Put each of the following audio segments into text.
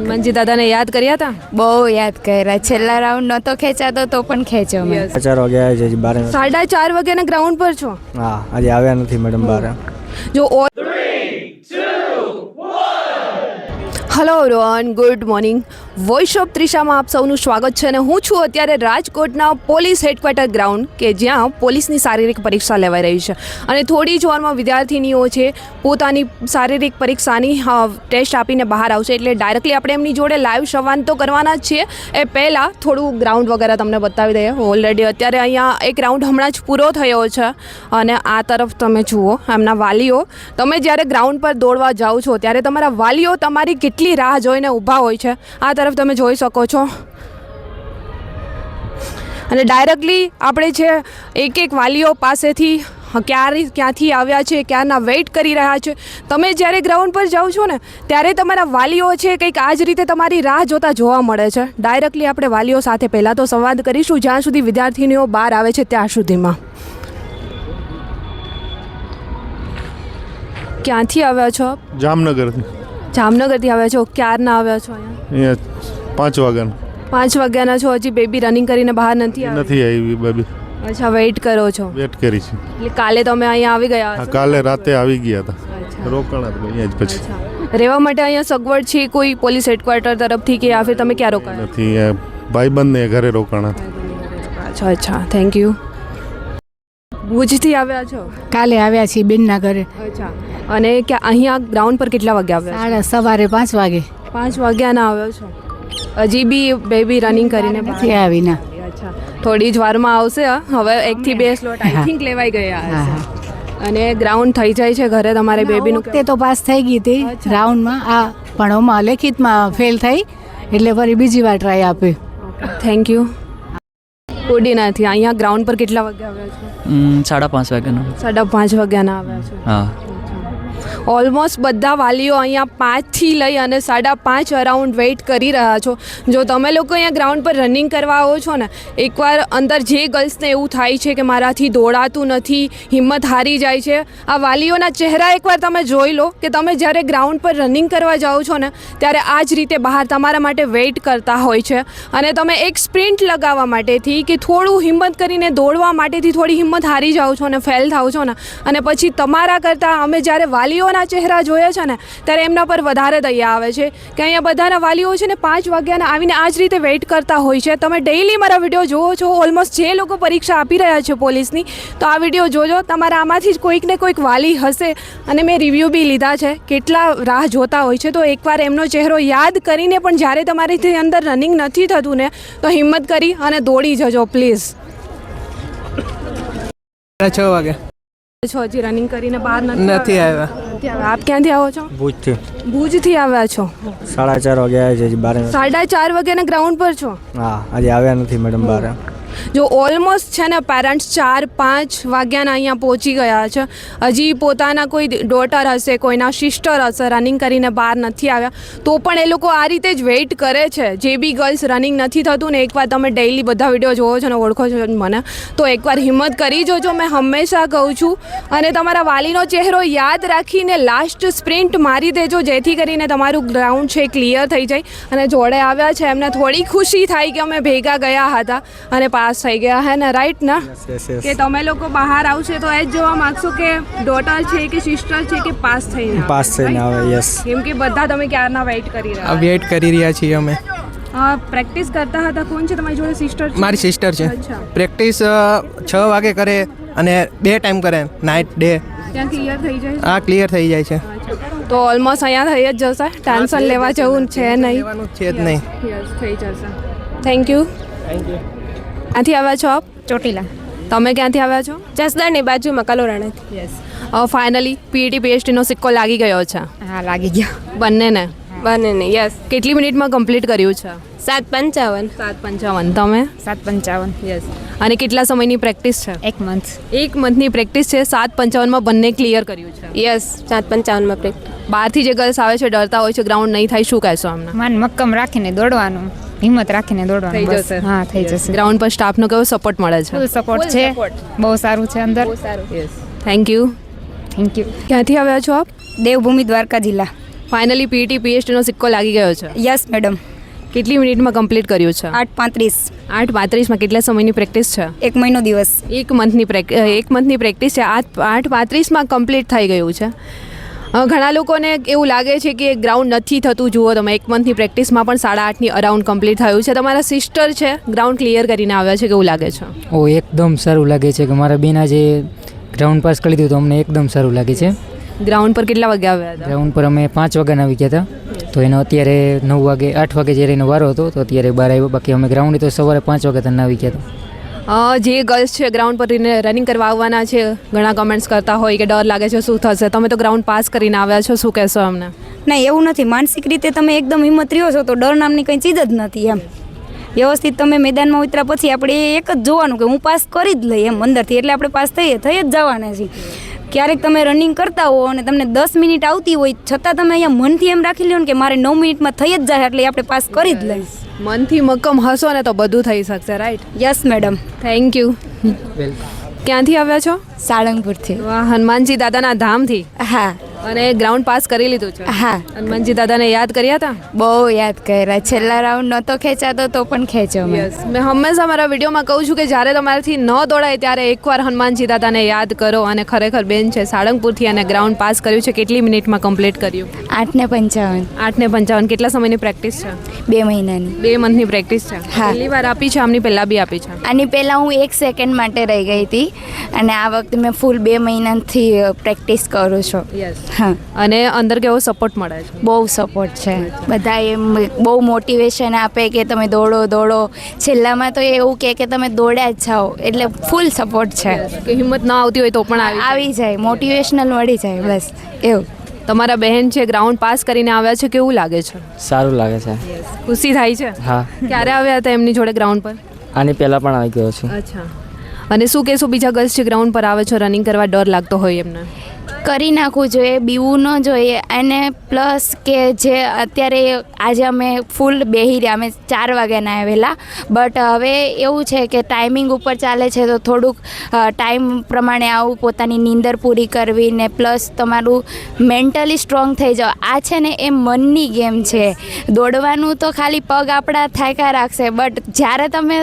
હેમંતજી દાદાને યાદ કર્યા હતા? બહુ યાદ કર્યા. છેલ્લા રાઉન્ડ નહોતો ખેંચાતો તો પણ ખેંચ્યો મેં. 4 વાગે આવ્યા છે, 4:30 વાગ્યાના ગ્રાઉન્ડ પર છો? હા, આજે આવ્યા નથી મેડમ બહાર. જો hello everyone, good morning. Voice of ત્રિશામાં આપ સૌનું સ્વાગત છે અને હું છું અત્યારે રાજકોટના પોલીસ હેડક્વાર્ટર ગ્રાઉન્ડ કે જ્યાં પોલીસની શારીરિક પરીક્ષા લેવાઈ રહી છે અને થોડી જ વારમાં વિદ્યાર્થીનીઓ છે પોતાની શારીરિક પરીક્ષાની ટેસ્ટ આપીને બહાર આવશે. એટલે ડાયરેક્ટલી આપણે એમની જોડે લાઈવ સંવાદ તો કરવાના જ છીએ. એ પહેલાં થોડું ગ્રાઉન્ડ વગેરે તમને બતાવી દઈએ. ઓલરેડી અત્યારે અહીંયા એક રાઉન્ડ હમણાં જ પૂરો થયો છે અને આ તરફ તમે જુઓ એમના વાલીઓ. તમે જ્યારે ગ્રાઉન્ડ પર દોડવા જાઓ છો ત્યારે તમારા વાલીઓ તમારી કેટલી રાહ જોઈને ઊભા હોય છે આ તરફ તમે જોઈ શકો છો. અને ડાયરેક્ટલી આપણે છે એક વાલીઓ પાસેથી ક્યાંથી આવ્યા છે, ક્યારના વેઇટ કરી રહ્યા છે. તમે જ્યારે ગ્રાઉન્ડ પર જાઓ છો ને ત્યારે તમારા વાલીઓ છે કંઈક આ જ રીતે તમારી રાહ જોતા જોવા મળે છે. ડાયરેક્ટલી આપણે વાલીઓ સાથે પહેલાં તો સંવાદ કરીશું જ્યાં સુધી વિદ્યાર્થીનીઓ બહાર આવે છે ત્યાં સુધીમાં. ક્યાંથી આવ્યા છો? જામનગરથી. જામનગરથી આવ્યા છો? ક્યારના આવ્યા છો અહીંયા? 5 વાગ્યાના. 5 વાગ્યાના છો? હજી બેબી રનિંગ કરીને બહાર નથી આવી બેબી? અચ્છા, વેઇટ કરો છો? વેઇટ કરી છે. એટલે કાલે તમે અહીંયા આવી ગયા? હા, કાલે રાતે આવી ગયા હતા. રોકાણા હતા અહીંયા જ. પછી રહેવા માટે અહીંયા સગવડ છે કોઈ પોલીસ હેડક્વાર્ટર તરફથી કે યા ફિર તમે ક્યાં રોકાયા? નથી, ભાઈબંધને ઘરે રોકાણા. અચ્છા અચ્છા, થેન્ક યુ. ભુજથી આવ્યા છો? કાલે આવ્યા છીએ બેનના ઘરે. અચ્છા, અને કે અહીંયા ગ્રાઉન્ડ પર કેટલા વાગે આવ્યા? સવારે 5 વાગે. 5 વાગ્યાના આવ્યો છો? હજી બી બેબી રનિંગ કરીને નથી આવી ના. અચ્છા, થોડી જ વારમાં આવશે. હવે 1 થી 2 સ્લોટ આઈ થિંક લેવાઈ ગયા હશે. અને ગ્રાઉન્ડ થઈ જાય છે ઘરે તમારે બેબીનું? તે તો પાસ થઈ ગઈ હતી રાઉન્ડમાં. આ પણ ઓમાં લેખિતમાં ફેલ થઈ એટલે ફરી બીજી વાર ટ્રાય આપી. Thank you. કોડીનાથી અહીંયા ગ્રાઉન્ડ પર કેટલા વાગે આવ્યા છો? 5:30 વાગ્યાનો. 5:30 વાગ્યાના આવ્યા છો? હા. ઓલમોસ્ટ બધા વાલીઓ અહીંયા 5થી લઈ અને 5:30 અરાઉન્ડ વેઇટ કરી રહ્યા છો. જો તમે લોકો અહીંયા ગ્રાઉન્ડ પર રનિંગ કરવા આવો છો ને, એકવાર અંદર જે ગર્લ્સને એવું થાય છે કે મારાથી દોડાતું નથી, હિંમત હારી જાય છે, આ વાલીઓના ચહેરા એકવાર તમે જોઈ લો કે તમે જ્યારે ગ્રાઉન્ડ પર રનિંગ કરવા જાઓ છો ને ત્યારે આ જ રીતે બહાર તમારા માટે વેઇટ કરતા હોય છે. અને તમે એક સ્પ્રિન્ટ લગાવવા માટેથી કે થોડું હિંમત કરીને દોડવા માટેથી થોડી હિંમત હારી જાઓ છો અને ફેલ થાઓ છો ને, અને પછી તમારા કરતાં અમે જ્યારે વાલીઓના ચહેરા જોઈએ છે ને ત્યારે એમના પર વધારે દયા આવે છે કે અહીંયા બધાના વાલીઓ છે ને 5 વાગ્યાના આવીને આ જ રીતે વેઇટ કરતા હોય છે. તમે ડેઈલી મારા વિડીયો જુઓ છો. ઓલમોસ્ટ જે લોકો પરીક્ષા આપી રહ્યા છે પોલીસની, તો આ વિડીયો જોજો. તમારા આમાંથી જ કોઈક ને કોઈક વાલી હશે અને મેં રિવ્યૂ બી લીધા છે કેટલા રાહ જોતા હોય છે. તો એકવાર એમનો ચહેરો યાદ કરીને પણ જ્યારે તમારીથી અંદર રનિંગ નથી થતું ને તો હિંમત કરી અને દોડી જજો પ્લીઝ. 6 વાગે છો? હજી રનિંગ કરીને બહાર નથી આવ્યા. આપ ક્યાંથી આવો છો? ભુજથી. ભુજથી આવ્યા છો? 4:30 વાગે આવ્યા છે, 4:30 વાગ્યાના ગ્રાઉન્ડ પર છો? હા, આજે આવ્યા નથી મેડમ બહાર. જો ઓલમોસ્ટ છે ને પેરેન્ટ્સ 4-5 વાગ્યાના અહીંયા પહોંચી ગયા છે. હજી પોતાના કોઈ ડોટર હશે, કોઈના સિસ્ટર હશે, રનિંગ કરીને બહાર નથી આવ્યા તો પણ એ લોકો આ રીતે જ વેઇટ કરે છે. જે બી ગર્લ્સ રનિંગ નથી થતું ને, એકવાર તમે ડેઈલી બધા વિડીયો જોવો છો ને ઓળખો છો મને, તો એકવાર હિંમત કરી જોજો. મેં હંમેશા કહું છું. અને તમારા વાલીનો ચહેરો યાદ રાખીને લાસ્ટ સ્પ્રિન્ટ મારી દેજો જેથી કરીને તમારું ગ્રાઉન્ડ છે ક્લિયર થઈ જાય. અને જોડે આવ્યા છે એમને થોડી ખુશી થાય કે અમે ભેગા ગયા હતા અને પાસ થઈ ગયા. હે ને? રાઈટ ના? કે તમે લોકો બહાર આવશે તો એ જ જોવા માંગશો કે ડોટર છે કે સિસ્ટર છે કે પાસ થઈને આવે. યસ. કેમ કે બધા તમે ક્યારના વેઇટ કરી રહ્યા? વેઇટ કરી રહ્યા છીએ અમે. પ્રેક્ટિસ કરતા હતા. કોણ છે તમારી જોડે? સિસ્ટર? મારી સિસ્ટર છે. પ્રેક્ટિસ 6 વાગે કરે અને 2 ટાઈમ કરે, નાઇટ ડે. ત્યાં ક્લિયર થઈ જાય? હા, ક્લિયર થઈ જાય છે. તો ઓલમોસ્ટ અહીંયા થઈ જ જશે. ટેન્શન લેવા જેવું છે નહીં. છે જ નહીં. થઈ જશે. Thank you. ક્યાંથી આવ્યા છો આપ? ચોટીલા. તમે ક્યાંથી આવ્યા છો? જસદણની બાજુમાં કલોરાણાથી. યસ. ફાઇનલી પીઈટી પીએચડીનો સિક્કો લાગી ગયો છે? હા, લાગી ગયો. બંનેને? બંનેને. યસ. કેટલી મિનિટમાં કમ્પ્લીટ કર્યું છે? 7:55. 7:55. તમે? 7:55. યસ. અને કેટલા સમયની પ્રેક્ટિસ છે? 1 મંથ. 1 મંથની પ્રેક્ટિસ છે. 7:55માં બંને ક્લિયર કર્યું છે? યસ. 7:55માં પ્રેક્ટિસ. બહારથી જે ગર્લ્સ આવે છે ડરતા હોય છે ગ્રાઉન્ડ નહીં થાય, શું કહેશો અમને? મન મક્કમ રાખીને દોડવાનું, હિંમત રાખીને દોડવાનું. થઈ બસ. જશે. હા, થઈ જશે. ગ્રાઉન્ડ પર સ્ટાફનો કેવો સપોર્ટ મળે છે? ફૂલ સપોર્ટ છે. બહુ સારું છે અંદર. Thank you. Thank you. ક્યાંથી આવ્યા છો આપ? દેવભૂમિ દ્વારકા જિલ્લા. ફાઇનલી પીટી પીએચડીનો સિક્કો લાગી ગયો છે. Yes madam. કેટલી મિનિટમાં કમ્પ્લીટ કર્યું છે? 8:35. 8:35માં કેટલા સમયની પ્રેક્ટિસ છે? 1 મહિનો દિવસ. એક મંથની પ્રેક્ટિસ છે. 8:35માં કમ્પ્લીટ થઈ ગયું છે. ઘણા લોકોને એવું લાગે છે કે ગ્રાઉન્ડ નથી થતું. જુઓ તમે, 1 મંથની પ્રેક્ટિસમાં પણ 8:30ની અરાઉન્ડ કમ્પ્લીટ થયું છે. તમારા સિસ્ટર છે, ગ્રાઉન્ડ ક્લિયર કરીને આવ્યા છે, કેવું લાગે છે? ઓ એકદમ સારું લાગે છે કે મારા બેન આજે ગ્રાઉન્ડ પાસ કરી દીધું તો અમને એકદમ સારું લાગે છે. ગ્રાઉન્ડ પર કેટલા વાગે આવ્યા હતા? ગ્રાઉન્ડ પર અમે 5 વાગ્યાના આવી ગયા હતા, તો એનો અત્યારે 9 વાગે 8 વાગે જ્યારે એનો વારો હતો તો અત્યારે 12 આવ્યો. બાકી અમે ગ્રાઉન્ડ તો સવારે 5 વાગે તને આવી ગયા હતા. જે ગર્લ્સ છે ગ્રાઉન્ડ પર રનિંગ કરવા આવવાના છે, ઘણા કમેન્ટ્સ કરતા હોય કે ડર લાગે છે, શું થશે? તમે તો ગ્રાઉન્ડ પાસ કરીને આવ્યા છો, શું કહેશો અમને? ના, એવું નથી. માનસિક રીતે તમે એકદમ હિંમત રહ્યો છો તો ડર નામની કંઈ ચીજ જ નથી એમ. વ્યવસ્થિત તમે મેદાનમાં ઉતર્યા પછી આપણે એક જ જોવાનું કે હું પાસ કરી જ લઈ એમ અંદરથી, એટલે આપણે પાસ થઈ જ જવાના છીએ. ક્યારેક તમે રનિંગ કરતા હો અને તમને 10 મિનિટ આવતી હોય છતાં તમે અહીંયા મનથી એમ રાખી લો ને કે મારે 9 મિનિટમાં થઈ જ જાય એટલે આપણે પાસ કરી જ લઈએ. મનથી મક્કમ હશો ને તો બધું થઈ શકશે, right? Yes madam. Thank you. ક્યાંથી આવ્યા છો? સાળંગપુરથી. વાહ, હનુમાનજી દાદાના ધામથી. હા. અને ગ્રાઉન્ડ પાસ કરી લીધું છે? હા. હનુમાનજી દાદાને યાદ કર્યા હતા? બહુ યાદ કર્યા. છેલ્લા રાઉન્ડ નહોતો ખેંચાતો તો પણ ખેંચ્યો મેં. યસ, મેં હંમેશા મારા વિડીયોમાં કહું છું કે જ્યારે તમારાથી ન દોડાય ત્યારે એકવાર હનુમાનજી દાદાને યાદ કરો. અને ખરેખર બેન છે સાળંગપુરથી અને ગ્રાઉન્ડ પાસ કર્યું છે. કેટલી મિનિટમાં કમ્પ્લીટ કર્યું? 8:55. 8:55. કેટલા સમયની પ્રેક્ટિસ છે? 2 મહિનાની. 2 મંથની પ્રેક્ટિસ છે. હા. પહેલી વાર આપી છે? આમની પહેલાં બી આપી છે? આની પહેલાં હું 1 સેકન્ડ માટે રહી ગઈ હતી અને આ વખતે મેં ફૂલ 2 મહિનાથી પ્રેક્ટિસ કરું છું. યસ. હા. અને અંદર કેવો સપોર્ટ મળે છે? બહુ સપોર્ટ છે. બધા એમ બહુ મોટિવેશન આપે કે તમે દોડો. છેલ્લામાં તો એવું કે તમે દોડ્યા જ જાઓ, એટલે ફૂલ સપોર્ટ છે. કે હિંમત ના આવતી હોય તો પણ આવી જાય, મોટિવેશનલ મળી જાય, બસ એવું. તમારા બહેન છે ગ્રાઉન્ડ પાસ કરીને આવ્યા છે, કેવું લાગે છે? સારું લાગે છે. ખુશી થાય છે? હા. ક્યારે આવ્યા હતા એમની જોડે ગ્રાઉન્ડ પર? આની પહેલાં પણ આવી ગયો છું. અચ્છા. અને શું કહેશો બીજા ગર્લ્સ જે ગ્રાઉન્ડ પર આવે છે, રનિંગ કરવા ડર લાગતો હોય એમને? કરી નાખવું જોઈએ, બીવું ન જોઈએ. અને પ્લસ કે જે અત્યારે આજે અમે ફૂલ બેહી રહ્યા, અમે 4 વાગ્યાના આવેલા, બટ હવે એવું છે કે ટાઈમિંગ ઉપર ચાલે છે તો થોડુંક ટાઈમ પ્રમાણે આવું, પોતાની નીંદર પૂરી કરવી ને પ્લસ તમારું મેન્ટલી સ્ટ્રોંગ થઈ જાઓ. આ છે ને એ મનની ગેમ છે. દોડવાનું તો ખાલી પગ આપણા થાક્યા રાખશે, બટ જ્યારે તમે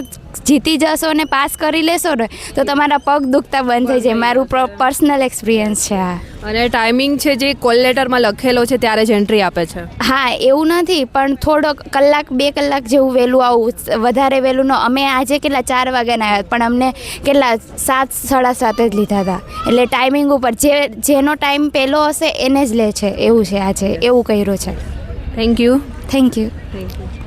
જીતી જશો ને પાસ કરી લેશો ને તો તમારા પગ દુખતા બંધ થઈ જાય. મારું પર્સનલ એક્સપિરિયન્સ છે આ. અને ટાઈમિંગ છે જે કોલ લેટરમાં લખેલો છે ત્યારે જ એન્ટ્રી આપે છે? હા, એવું નથી, પણ થોડોક કલાક 2 કલાક જેવું વહેલું આવું, વધારે વહેલું ન. અમે આજે કેટલા 4 વાગ્યાના આવ્યા પણ અમને કેટલા 7, 7:30 જ લીધા હતા. એટલે ટાઈમિંગ ઉપર જેનો ટાઈમ પહેલો હશે એને જ લે છે, એવું છે આજે, એવું કર્યું છે. Thank you. Thank you. Thank you.